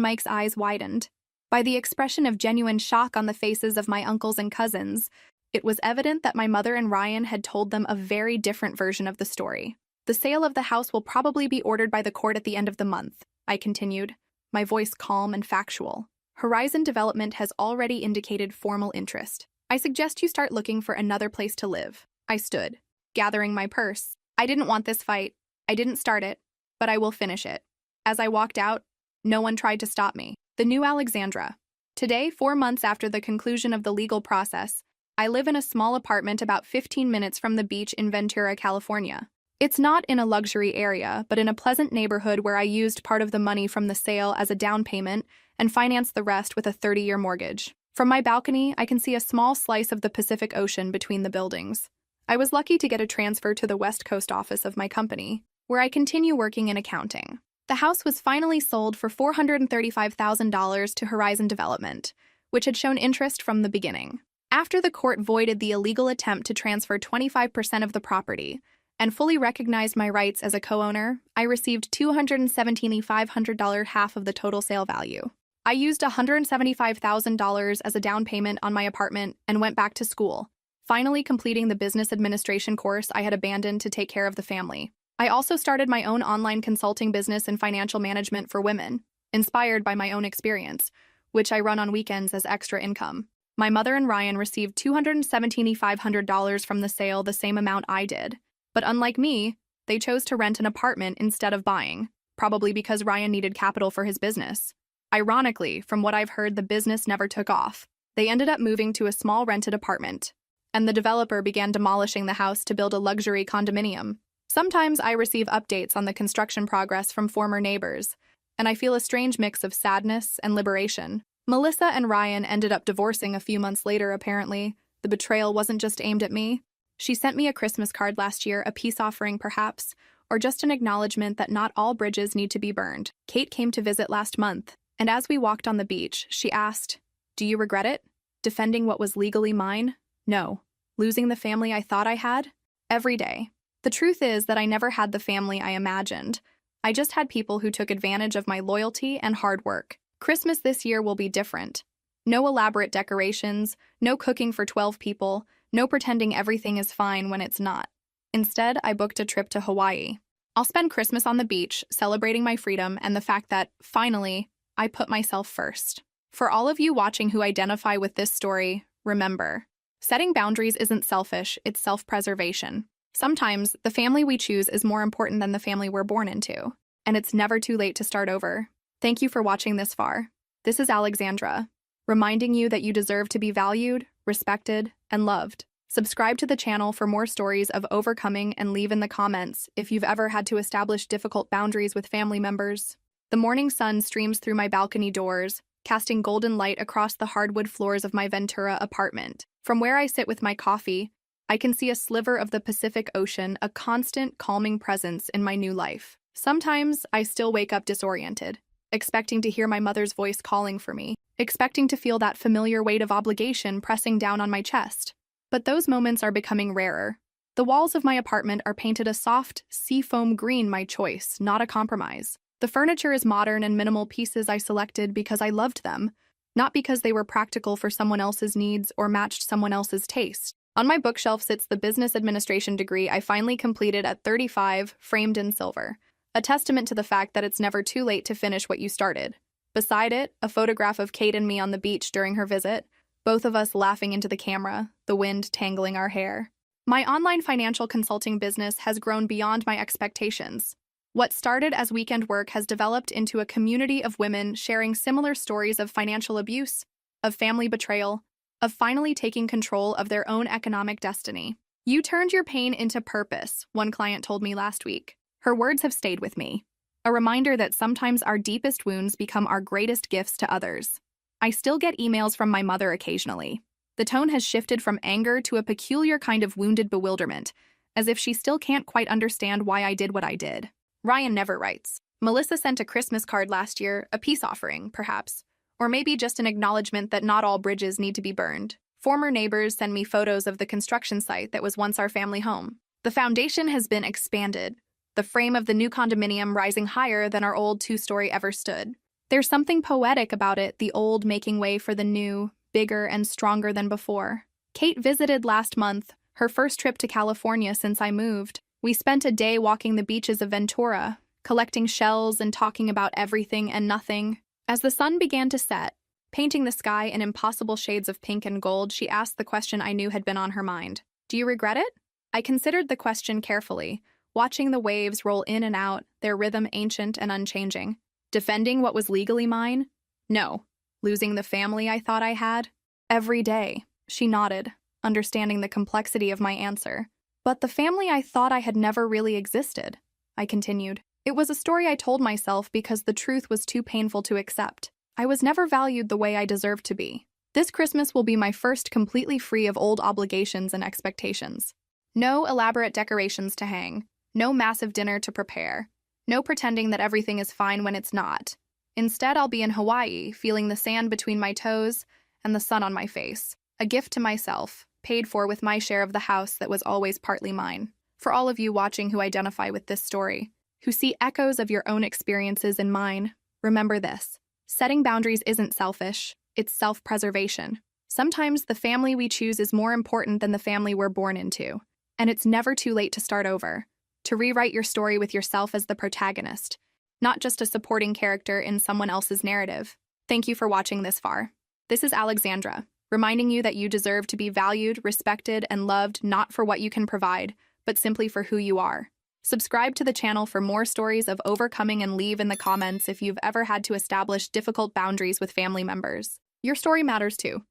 Mike's eyes widened. By the expression of genuine shock on the faces of my uncles and cousins, it was evident that my mother and Ryan had told them a very different version of the story. "The sale of the house will probably be ordered by the court at the end of the month," I continued, my voice calm and factual. "Horizon Development has already indicated formal interest. I suggest you start looking for another place to live." I stood, gathering my purse. I didn't want this fight. I didn't start it, but I will finish it. As I walked out, no one tried to stop me. The new Alexandra. Today, 4 months after the conclusion of the legal process, I live in a small apartment about 15 minutes from the beach in Ventura, California. It's not in a luxury area, but in a pleasant neighborhood where I used part of the money from the sale as a down payment and financed the rest with a 30-year mortgage. From my balcony, I can see a small slice of the Pacific Ocean between the buildings. I was lucky to get a transfer to the West Coast office of my company, where I continue working in accounting. The house was finally sold for $435,000 to Horizon Development, which had shown interest from the beginning. After the court voided the illegal attempt to transfer 25% of the property and fully recognized my rights as a co-owner, I received $217,500, half of the total sale value. I used $175,000 as a down payment on my apartment and went back to school, finally completing the business administration course I had abandoned to take care of the family. I also started my own online consulting business in financial management for women, inspired by my own experience, which I run on weekends as extra income. My mother and Ryan received $217,500 from the sale, the same amount I did. But unlike me, they chose to rent an apartment instead of buying, probably because Ryan needed capital for his business. Ironically, from what I've heard, the business never took off. They ended up moving to a small rented apartment, and the developer began demolishing the house to build a luxury condominium. Sometimes I receive updates on the construction progress from former neighbors, and I feel a strange mix of sadness and liberation. Melissa and Ryan ended up divorcing a few months later, apparently. The betrayal wasn't just aimed at me. She sent me a Christmas card last year, a peace offering perhaps, or just an acknowledgement that not all bridges need to be burned. Kate came to visit last month, and as we walked on the beach, she asked, "Do you regret it? Defending what was legally mine? No. Losing the family I thought I had? Every day." The truth is that I never had the family I imagined. I just had people who took advantage of my loyalty and hard work. Christmas this year will be different. No elaborate decorations, no cooking for 12 people, no pretending everything is fine when it's not. Instead, I booked a trip to Hawaii. I'll spend Christmas on the beach, celebrating my freedom and the fact that, finally, I put myself first. For all of you watching who identify with this story, remember, setting boundaries isn't selfish, it's self-preservation. Sometimes, the family we choose is more important than the family we're born into, and it's never too late to start over. Thank you for watching this far. This is Alexandra, reminding you that you deserve to be valued, respected, and loved. Subscribe to the channel for more stories of overcoming, and leave in the comments if you've ever had to establish difficult boundaries with family members. The morning sun streams through my balcony doors, casting golden light across the hardwood floors of my Ventura apartment. From where I sit with my coffee, I can see a sliver of the Pacific Ocean, a constant, calming presence in my new life. Sometimes I still wake up disoriented, expecting to hear my mother's voice calling for me, expecting to feel that familiar weight of obligation pressing down on my chest. But those moments are becoming rarer. The walls of my apartment are painted a soft, seafoam green, my choice, not a compromise. The furniture is modern and minimal pieces I selected because I loved them, not because they were practical for someone else's needs or matched someone else's taste. On my bookshelf sits the business administration degree I finally completed at 35, framed in silver, a testament to the fact that it's never too late to finish what you started. Beside it, a photograph of Kate and me on the beach during her visit, both of us laughing into the camera, the wind tangling our hair. My online financial consulting business has grown beyond my expectations. What started as weekend work has developed into a community of women sharing similar stories of financial abuse, of family betrayal, of finally taking control of their own economic destiny. "You turned your pain into purpose," one client told me last week. Her words have stayed with me. A reminder that sometimes our deepest wounds become our greatest gifts to others. I still get emails from my mother occasionally. The tone has shifted from anger to a peculiar kind of wounded bewilderment, as if she still can't quite understand why I did what I did. Ryan never writes. Melissa sent a Christmas card last year, a peace offering, perhaps. Or maybe just an acknowledgement that not all bridges need to be burned. Former neighbors send me photos of the construction site that was once our family home. The foundation has been expanded, the frame of the new condominium rising higher than our old two-story ever stood. There's something poetic about it, the old making way for the new, bigger and stronger than before. Kate visited last month, her first trip to California since I moved. We spent a day walking the beaches of Ventura, collecting shells and talking about everything and nothing. As the sun began to set, painting the sky in impossible shades of pink and gold, she asked the question I knew had been on her mind. Do you regret it? I considered the question carefully, watching the waves roll in and out, their rhythm ancient and unchanging. Defending what was legally mine? No. Losing the family I thought I had? Every day. She nodded, understanding the complexity of my answer. But the family I thought I had never really existed, I continued. It was a story I told myself because the truth was too painful to accept. I was never valued the way I deserved to be. This Christmas will be my first completely free of old obligations and expectations. No elaborate decorations to hang. No massive dinner to prepare. No pretending that everything is fine when it's not. Instead, I'll be in Hawaii, feeling the sand between my toes and the sun on my face. A gift to myself, paid for with my share of the house that was always partly mine. For all of you watching who identify with this story, who see echoes of your own experiences in mine, remember this. Setting boundaries isn't selfish, it's self-preservation. Sometimes the family we choose is more important than the family we're born into. And it's never too late to start over. To rewrite your story with yourself as the protagonist, not just a supporting character in someone else's narrative. Thank you for watching this far. This is Alexandra, reminding you that you deserve to be valued, respected, and loved not for what you can provide, but simply for who you are. Subscribe to the channel for more stories of overcoming, and leave in the comments if you've ever had to establish difficult boundaries with family members. Your story matters too.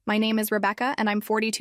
My name is Rebecca, and I'm 42.